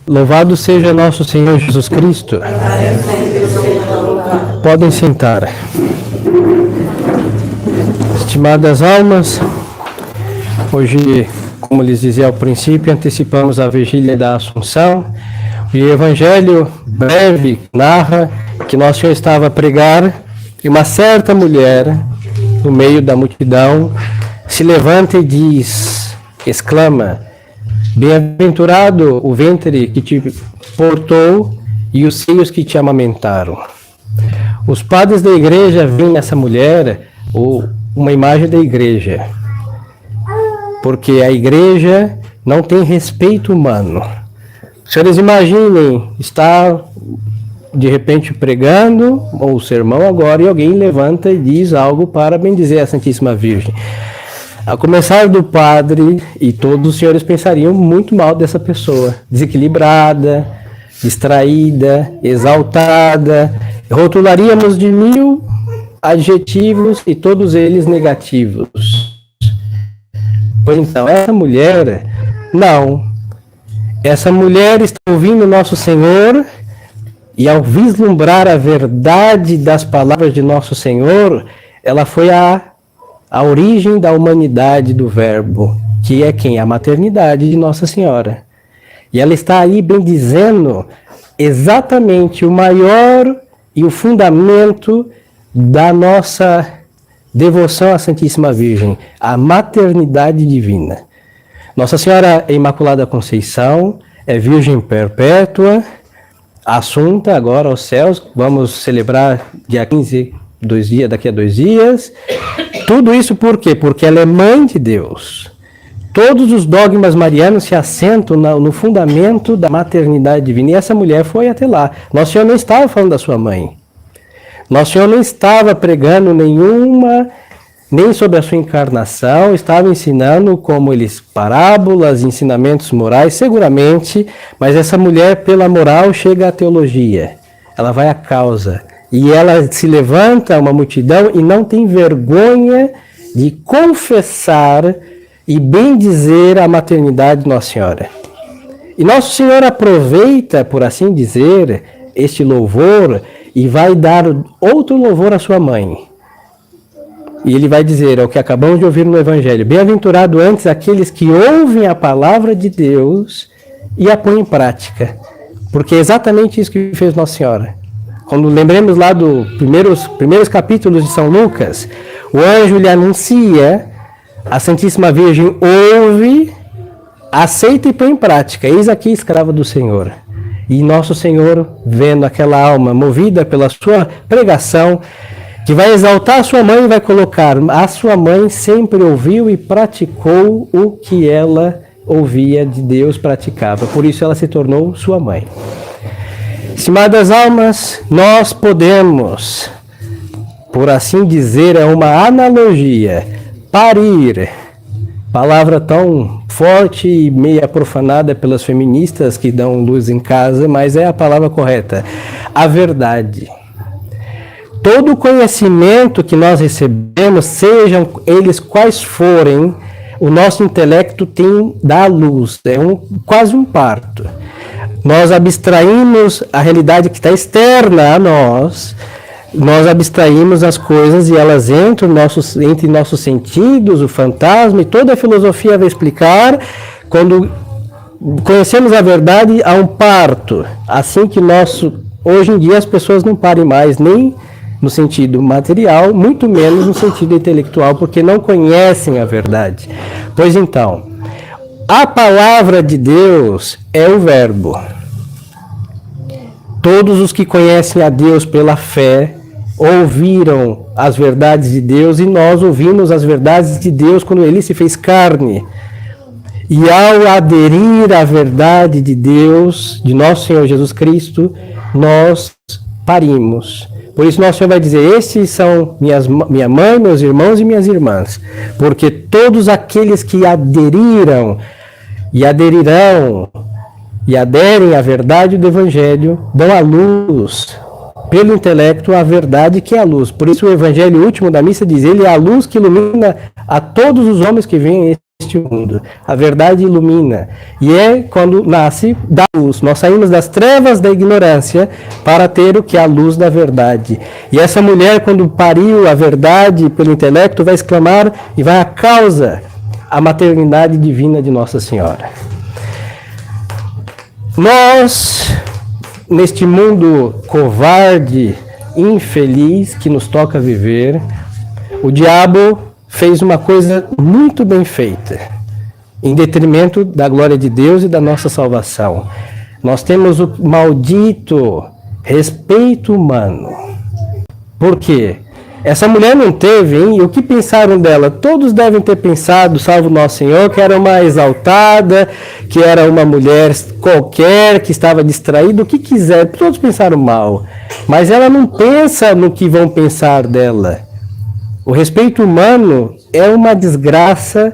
Louvado seja nosso Senhor Jesus Cristo. Podem sentar. Estimadas almas, hoje, como lhes dizia ao princípio, antecipamos a vigília da Assunção. O Evangelho breve narra que Nosso Senhor estava a pregar e uma certa mulher, no meio da multidão, se levanta e diz, exclama: bem-aventurado o ventre que te portou e os seios que te amamentaram. Os padres da igreja veem nessa mulher uma imagem da igreja, porque a igreja não tem respeito humano. Senhores, imaginem, está de repente pregando o sermão agora e alguém levanta e diz algo para bendizer a Santíssima Virgem. A começar do padre, e todos os senhores pensariam muito mal dessa pessoa, desequilibrada, distraída, exaltada, rotularíamos de 1000 adjetivos e todos eles negativos. Pois então, essa mulher, não. Essa mulher está ouvindo Nosso Senhor e ao vislumbrar a verdade das palavras de Nosso Senhor, ela foi a origem da humanidade do Verbo, que é quem? A maternidade de Nossa Senhora. E ela está ali bendizendo exatamente o maior e o fundamento da nossa devoção à Santíssima Virgem, a maternidade divina. Nossa Senhora Imaculada Conceição é Virgem Perpétua, assunta agora aos céus, vamos celebrar dia 15, daqui a 2 dias. Tudo isso por quê? Porque ela é mãe de Deus. Todos os dogmas marianos se assentam no fundamento da maternidade divina. E essa mulher foi até lá. Nosso Senhor não estava falando da sua mãe. Nosso Senhor não estava pregando nem sobre a sua encarnação, estava ensinando como eles, parábolas, ensinamentos morais, seguramente, mas essa mulher, pela moral, chega à teologia. Ela vai à causa. E ela se levanta a uma multidão e não tem vergonha de confessar e bendizer a maternidade de Nossa Senhora. E Nosso Senhor aproveita, por assim dizer, este louvor e vai dar outro louvor à sua mãe. E ele vai dizer, é o que acabamos de ouvir no Evangelho: bem-aventurado antes aqueles que ouvem a palavra de Deus e a põem em prática. Porque é exatamente isso que fez Nossa Senhora. Quando lembremos lá dos primeiros capítulos de São Lucas, o anjo lhe anuncia, a Santíssima Virgem ouve, aceita e põe em prática. Eis aqui a escrava do Senhor. E Nosso Senhor, vendo aquela alma movida pela sua pregação, que vai exaltar a sua mãe e vai colocar: a sua mãe sempre ouviu e praticou o que ela ouvia de Deus, praticava. Por isso ela se tornou sua mãe. Estimadas almas, nós podemos, por assim dizer, é uma analogia, parir, palavra tão forte e meia profanada pelas feministas que dão luz em casa, mas é a palavra correta, a verdade. Todo conhecimento que nós recebemos, sejam eles quais forem, o nosso intelecto dá luz, é quase um parto. Nós abstraímos a realidade que está externa a nós, nós abstraímos as coisas e elas entram entre nossos sentidos, o fantasma, e toda a filosofia vai explicar. Quando conhecemos a verdade, há um parto. Assim que hoje em dia as pessoas não parem mais, nem no sentido material, muito menos no sentido intelectual, porque não conhecem a verdade. Pois então, a palavra de Deus é o Verbo. Todos os que conhecem a Deus pela fé ouviram as verdades de Deus, e nós ouvimos as verdades de Deus quando Ele se fez carne. E ao aderir à verdade de Deus, de nosso Senhor Jesus Cristo, nós parimos. Por isso Nosso Senhor vai dizer: estes são minha mãe, meus irmãos e minhas irmãs. Porque todos aqueles que aderiram e aderirão e aderem à verdade do Evangelho dão à luz, pelo intelecto, a verdade que é a luz. Por isso o Evangelho último da missa diz: ele é a luz que ilumina a todos os homens que veem mundo. A verdade ilumina. E é quando nasce da luz. Nós saímos das trevas da ignorância para ter o que é a luz da verdade. E essa mulher, quando pariu a verdade pelo intelecto, vai exclamar e vai à causa a maternidade divina de Nossa Senhora. Nós, neste mundo covarde, infeliz que nos toca viver, o diabo fez uma coisa muito bem feita, em detrimento da glória de Deus e da nossa salvação. Nós temos o maldito respeito humano. Por quê? Essa mulher não teve, hein? E o que pensaram dela? Todos devem ter pensado, salvo Nosso Senhor, que era uma exaltada, que era uma mulher qualquer, que estava distraída, o que quiser. Todos pensaram mal. Mas ela não pensa no que vão pensar dela. O respeito humano é uma desgraça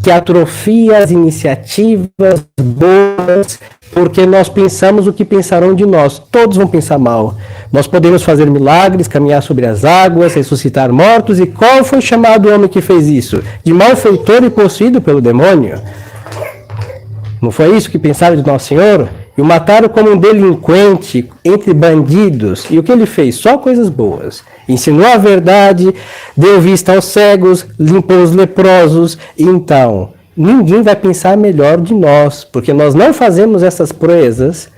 que atrofia as iniciativas boas, porque nós pensamos o que pensarão de nós. Todos vão pensar mal. Nós podemos fazer milagres, caminhar sobre as águas, ressuscitar mortos. E qual foi chamado o homem que fez isso? De malfeitor e possuído pelo demônio. Não foi isso que pensaram de Nosso Senhor? E o mataram como um delinquente entre bandidos. E o que ele fez? Só coisas boas. Ensinou a verdade, deu vista aos cegos, limpou os leprosos. Então, ninguém vai pensar melhor de nós, porque nós não fazemos essas proezas,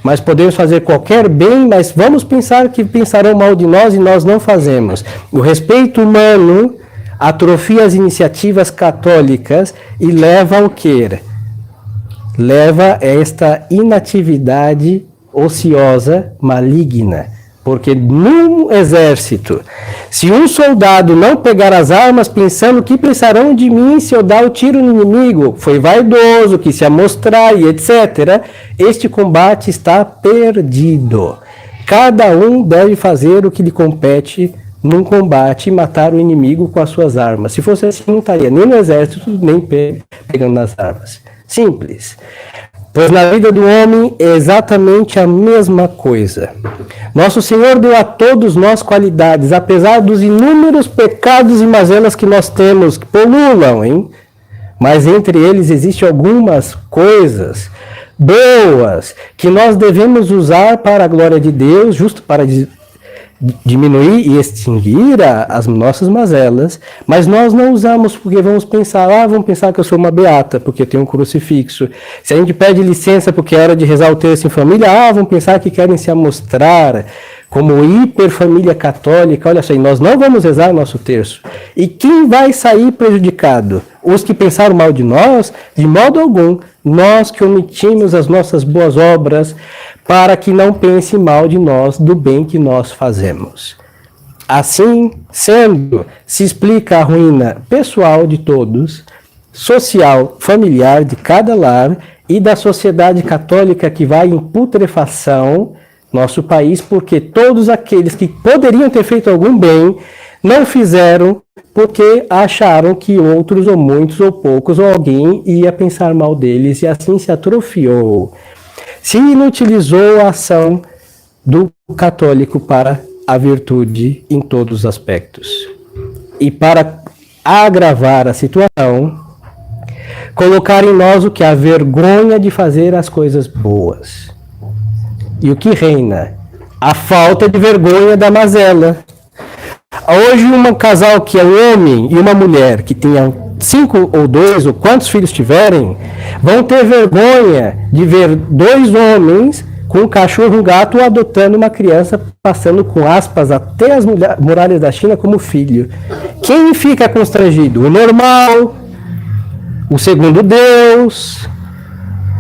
mas podemos fazer qualquer bem, mas vamos pensar que pensarão mal de nós e nós não fazemos. O respeito humano atrofia as iniciativas católicas e leva ao quê? Leva a esta inatividade ociosa, maligna. Porque num exército, se um soldado não pegar as armas pensando o que pensarão de mim se eu dar o tiro no inimigo, foi vaidoso, quis se amostrar e etc., este combate está perdido. Cada um deve fazer o que lhe compete num combate e matar o inimigo com as suas armas. Se fosse assim, não estaria nem no exército, nem pegando nas armas. Simples. Pois na vida do homem é exatamente a mesma coisa. Nosso Senhor deu a todos nós qualidades, apesar dos inúmeros pecados e mazelas que nós temos, que polulam, hein? Mas entre eles existem algumas coisas boas que nós devemos usar para a glória de Deus, justo para diminuir e extinguir as nossas mazelas, mas nós não usamos porque vamos pensar, vamos pensar que eu sou uma beata, porque eu tenho um crucifixo. Se a gente pede licença porque é hora de rezar o terço em família, vamos pensar que querem se amostrar como hiperfamília católica. Olha só, e nós não vamos rezar o nosso terço. E quem vai sair prejudicado? Os que pensaram mal de nós? De modo algum. Nós que omitimos as nossas boas obras, para que não pense mal de nós, do bem que nós fazemos. Assim sendo, se explica a ruína pessoal de todos, social, familiar de cada lar e da sociedade católica que vai em putrefação nosso país, porque todos aqueles que poderiam ter feito algum bem não fizeram porque acharam que outros, ou muitos, ou poucos, ou alguém ia pensar mal deles, e assim se atrofiou. Se inutilizou a ação do católico para a virtude em todos os aspectos. E para agravar a situação, colocar em nós o que? A vergonha de fazer as coisas boas. E o que reina? A falta de vergonha da mazela. Hoje, um casal que é um homem e uma mulher que tenham 5 ou 2, ou quantos filhos tiverem, vão ter vergonha de ver 2 homens com um cachorro, um gato, adotando uma criança, passando com aspas até as muralhas da China como filho. Quem fica constrangido? O normal, o segundo Deus.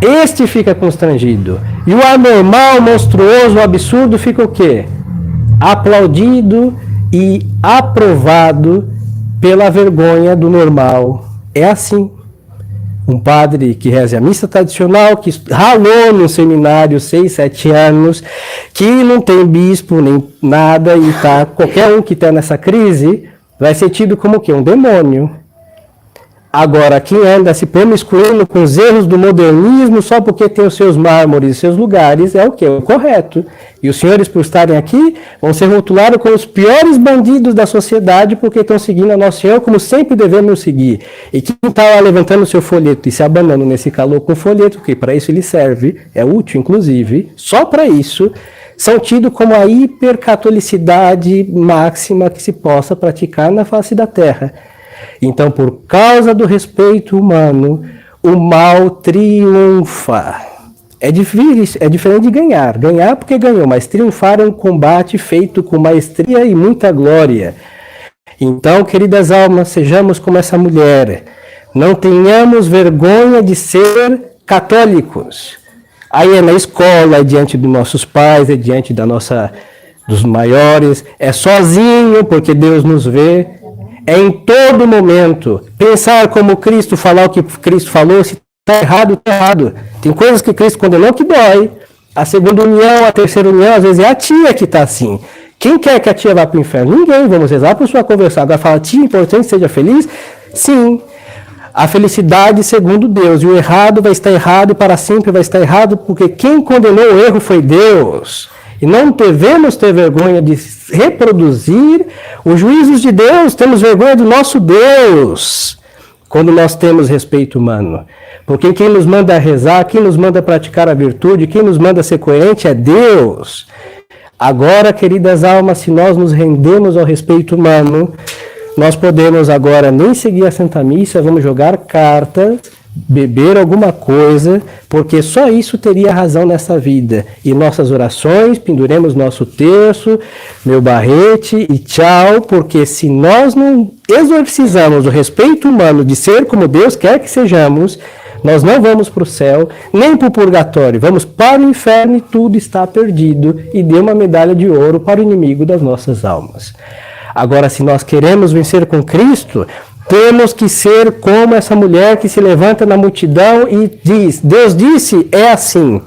Este fica constrangido. E o anormal, monstruoso, absurdo fica o quê? Aplaudido e aprovado pela vergonha do normal. É assim. Um padre que reza a missa tradicional, que ralou no seminário 6, 7 anos, que não tem bispo nem nada, e qualquer um que está nessa crise vai ser tido como o quê? Um demônio. Agora, quem anda se promiscuindo com os erros do modernismo só porque tem os seus mármores e seus lugares é o que? O correto. E os senhores, por estarem aqui, vão ser rotulados como os piores bandidos da sociedade porque estão seguindo a Nosso Senhor como sempre devemos seguir. E quem está lá levantando o seu folheto e se abanando nesse calor com o folheto, que para isso ele serve, é útil inclusive, só para isso, são tidos como a hipercatolicidade máxima que se possa praticar na face da terra. Então, por causa do respeito humano, o mal triunfa. É difícil, é diferente de ganhar. Ganhar porque ganhou, mas triunfar é um combate feito com maestria e muita glória. Então, queridas almas, sejamos como essa mulher. Não tenhamos vergonha de ser católicos. Aí é na escola, é diante dos nossos pais, é diante dos maiores, é sozinho, porque Deus nos vê. É em todo momento. Pensar como Cristo, falar o que Cristo falou, se está errado, está errado. Tem coisas que Cristo condenou que dói. A segunda união, a terceira união, às vezes é a tia que está assim. Quem quer que a tia vá para o inferno? Ninguém. Vamos rezar para sua conversão. Agora fala, tia, importante, seja feliz? Sim. A felicidade segundo Deus. E o errado vai estar errado e para sempre vai estar errado, porque quem condenou o erro foi Deus. E não devemos ter vergonha de reproduzir os juízos de Deus, temos vergonha do nosso Deus, quando nós temos respeito humano. Porque quem nos manda rezar, quem nos manda praticar a virtude, quem nos manda ser coerente é Deus. Agora, queridas almas, se nós nos rendemos ao respeito humano, nós podemos agora nem seguir a Santa Missa, vamos jogar cartas, beber alguma coisa, porque só isso teria razão nessa vida. E nossas orações, penduremos nosso terço, meu barrete e tchau, porque se nós não exorcizamos o respeito humano de ser como Deus quer que sejamos, nós não vamos para o céu, nem para o purgatório, vamos para o inferno e tudo está perdido, e dê uma medalha de ouro para o inimigo das nossas almas. Agora, se nós queremos vencer com Cristo, temos que ser como essa mulher que se levanta na multidão e diz, Deus disse, é assim,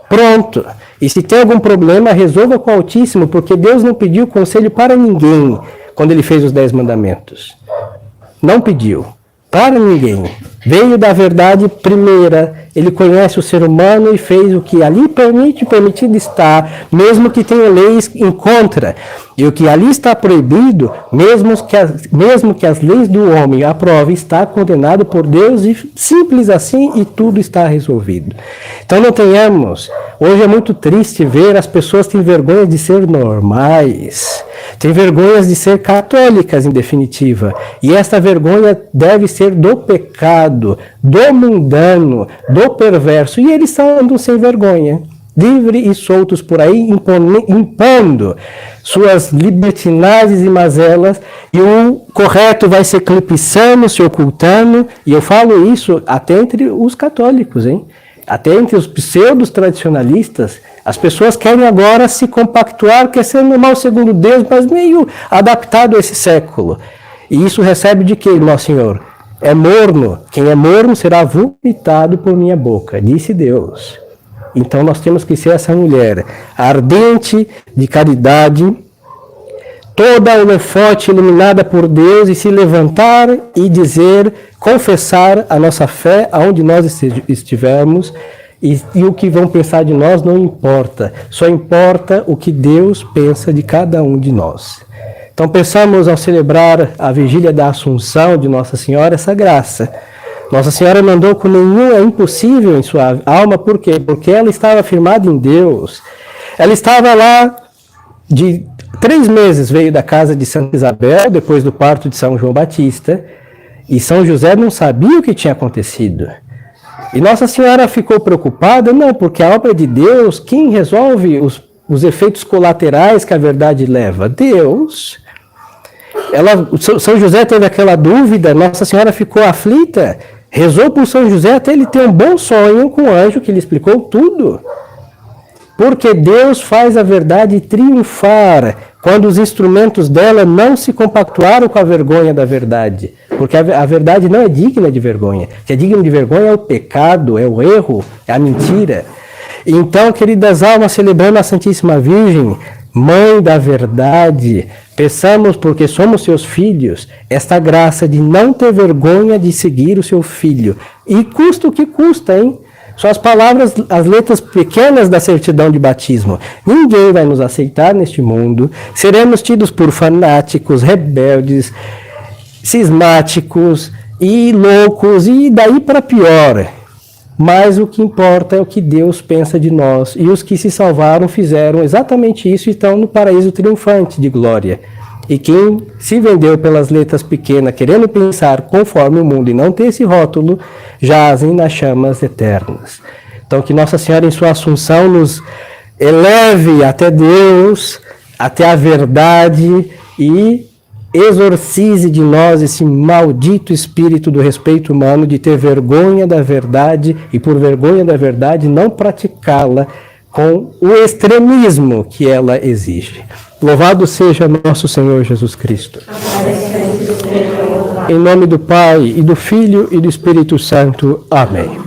pronto. E se tem algum problema, resolva com o Altíssimo, porque Deus não pediu conselho para ninguém quando Ele fez os 10 mandamentos. Não pediu para ninguém. Veio da verdade primeira, Ele conhece o ser humano e fez o que ali permitido está, mesmo que tenha leis em contra. E o que ali está proibido, mesmo que as leis do homem aprovem, está condenado por Deus, e simples assim, e tudo está resolvido. Então não tenhamos, hoje é muito triste ver as pessoas têm vergonha de ser normais, têm vergonha de ser católicas em definitiva, e essa vergonha deve ser do pecado, do mundano, do perverso, e eles andam sem vergonha, livres e soltos por aí, impondo suas libertinagens e mazelas, e o correto vai se eclipsando, se ocultando, e eu falo isso até entre os católicos, hein? Até entre os pseudos tradicionalistas, as pessoas querem agora se compactuar, quer ser normal segundo Deus, mas meio adaptado a esse século. E isso recebe de quê, nosso Senhor? É morno. Quem é morno será vomitado por minha boca, disse Deus. Então nós temos que ser essa mulher ardente de caridade, toda holofote iluminada por Deus, e se levantar e dizer, confessar a nossa fé aonde nós estivermos, e o que vão pensar de nós não importa, só importa o que Deus pensa de cada um de nós. Então pensamos ao celebrar a vigília da Assunção de Nossa Senhora essa graça. Nossa Senhora não andou com nenhum é impossível em sua alma, por quê? Porque ela estava firmada em Deus. Ela estava lá de 3 meses, veio da casa de Santa Isabel, depois do parto de São João Batista, e São José não sabia o que tinha acontecido. E Nossa Senhora ficou preocupada? Não, porque a obra de Deus, quem resolve os efeitos colaterais que a verdade leva? Deus. São José teve aquela dúvida, Nossa Senhora ficou aflita, rezou por São José até ele ter um bom sonho com o anjo que lhe explicou tudo. Porque Deus faz a verdade triunfar quando os instrumentos dela não se compactuaram com a vergonha da verdade. Porque a verdade não é digna de vergonha. O que é digno de vergonha é o pecado, é o erro, é a mentira. Então, queridas almas, celebrando a Santíssima Virgem, Mãe da verdade, peçamos, porque somos seus filhos, esta graça de não ter vergonha de seguir o seu filho. E custa o que custa, hein? São as palavras, as letras pequenas da certidão de batismo. Ninguém vai nos aceitar neste mundo. Seremos tidos por fanáticos, rebeldes, cismáticos e loucos, e daí para pior. Mas o que importa é o que Deus pensa de nós. E os que se salvaram fizeram exatamente isso e estão no paraíso triunfante de glória. E quem se vendeu pelas letras pequenas, querendo pensar conforme o mundo e não ter esse rótulo, jazem nas chamas eternas. Então que Nossa Senhora em sua Assunção nos eleve até Deus, até a verdade e exorcize de nós esse maldito espírito do respeito humano de ter vergonha da verdade e por vergonha da verdade não praticá-la com o extremismo que ela exige. Louvado seja nosso Senhor Jesus Cristo. Em nome do Pai, e do Filho, e do Espírito Santo. Amém.